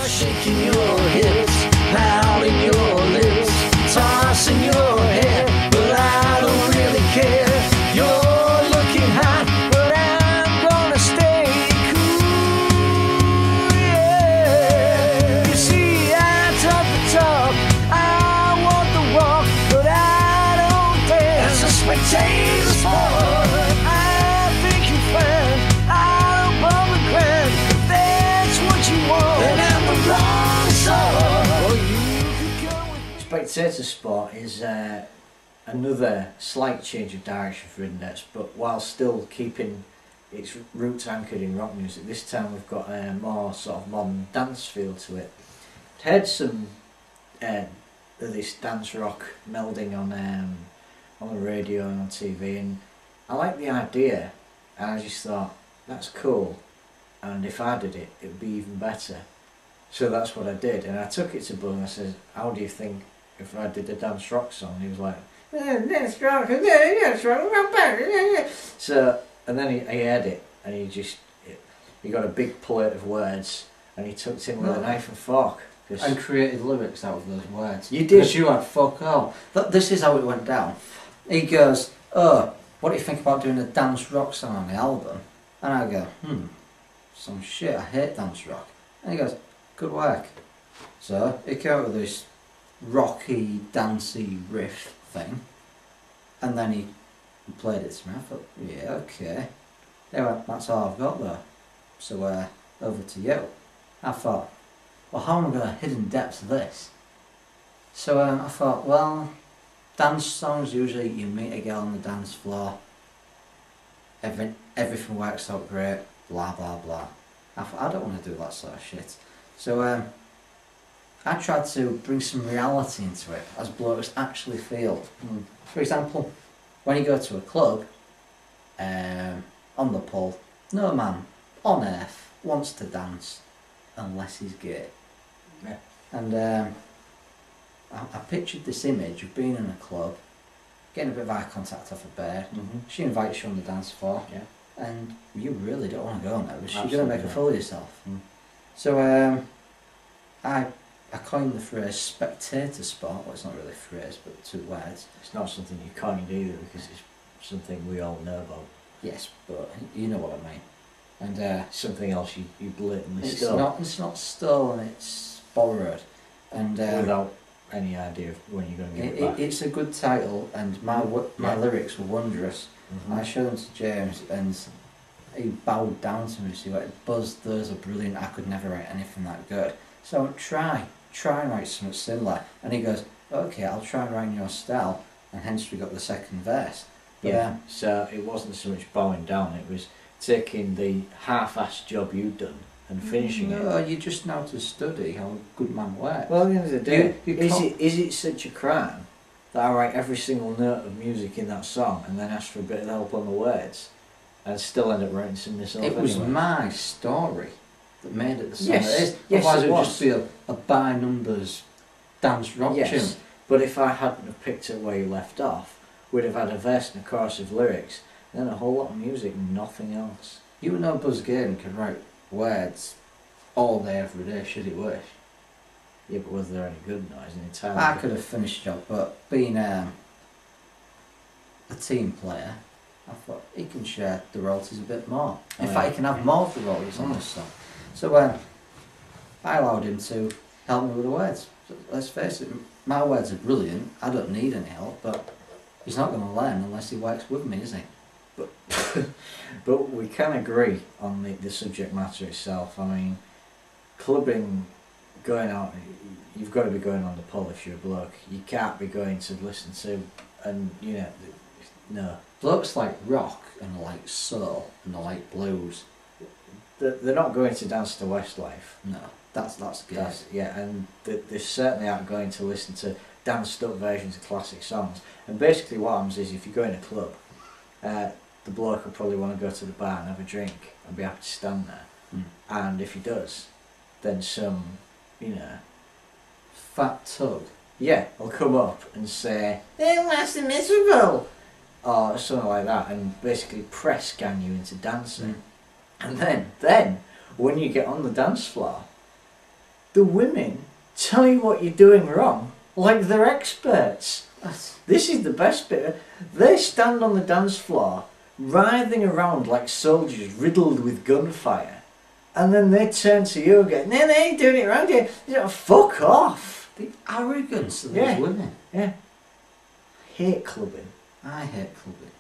shaking your hips, pouting your lips, tossing your hair, but I don't really care. You're looking hot, but I'm gonna stay cool, yeah. You see, I talk the talk, I walk the walk, but I don't dance. It's a spectator sport. I think you find out upon the ground, if that's what you want, then I'm the wrong sort. Well, you could go with Spectator Sport is another slight change of direction for Index, but while still keeping its roots anchored in rock music, this time we've got a more sort of modern dance feel to it. I'd heard some of this dance rock melding on the radio and on TV, and I liked the idea, and I just thought, that's cool, and if I did it, it would be even better. So that's what I did, and I took it to Buz and I said, how do you think if I did a dance rock song? And he was like, dance rock, dance rock. So, and then he heard it, and he got a big plate of words, and he tucked in with a knife and fork. And created lyrics out of those words. You did. Because you went, fuck all. This is how it went down. He goes, oh, what do you think about doing a dance rock song on the album? And I go, some shit, I hate dance rock. And he goes, good work. So he came out with this rocky, dancey riff thing, and then he played it to me. I thought, yeah, okay. They went, that's all I've got though. So over to you. I thought, well, how am I going to hidden depth this? So I thought, well, dance songs, usually you meet a girl on the dance floor, everything works out great, blah blah blah. I thought, I don't want to do that sort of shit. So I tried to bring some reality into it, as blokes actually feel. For example, when you go to a club, on the pub, no man on earth wants to dance unless he's gay. Yeah. And I pictured this image of being in a club, getting a bit of eye contact off a bear. She invites you on the dance floor, and you really don't want to go now because you're going to make a fool of yourself. So I coined the phrase spectator sport. Well, it's not really a phrase, but 2 words. It's not something you coined either, because it's something we all know about. Yes, but you know what I mean. And something else you blatantly stole. It's not stolen, it's borrowed. And without any idea of when you're going to get it back. It's a good title, and my lyrics were wondrous. I showed them to James, and he bowed down to me. So he went, Buz, those are brilliant, I could never write anything that good. So try and write something similar. And he goes, okay, I'll try and write in your style, and hence we got the second verse. But, so it wasn't so much bowing down, it was taking the half-assed job you'd done and finishing it. No, you just know to study how a good man works. Well, at the end of the day, is it such a crime that I write every single note of music in that song and then ask for a bit of help on the words and still end up writing some myself anyway? It was my story that made it the song it is. Otherwise it would just be a by numbers dance rock tune. But if I hadn't have picked up where you left off, we'd have had a verse and a chorus of lyrics, then a whole lot of music and nothing else. You know Buz Game can write words all day every day should he wish. Yeah, but whether they're any good or not is an entirely I could have finished it up, but being a team player, I thought he can share the royalties a bit more. In fact, he can have more of the royalties on this song. So I allowed him to help me with the words. So let's face it, my words are brilliant, I don't need any help, but he's not going to learn unless he works with me, is he? But we can agree on the subject matter itself. I mean, clubbing, going out, you've got to be going on the pub if you're a bloke. You can't be going to listen to, and no. Blokes like rock and like soul and they like blues. They're not going to dance to Westlife. No, that's good. And they certainly aren't going to listen to danced up versions of classic songs. And basically what happens is, if you go in a club, the bloke will probably want to go to the bar and have a drink and be happy to stand there. And if he does, then some, fat tug, will come up and say, "They're last and miserable," or something like that, and basically press gang you into dancing. And then when you get on the dance floor, the women tell you what you're doing wrong like they're experts. This is the best bit. They stand on the dance floor writhing around like soldiers riddled with gunfire, and then they turn to you and go, no, they ain't doing it wrong, you know, fuck off. The arrogance of these women. Yeah. Hate clubbing. I hate clubbing.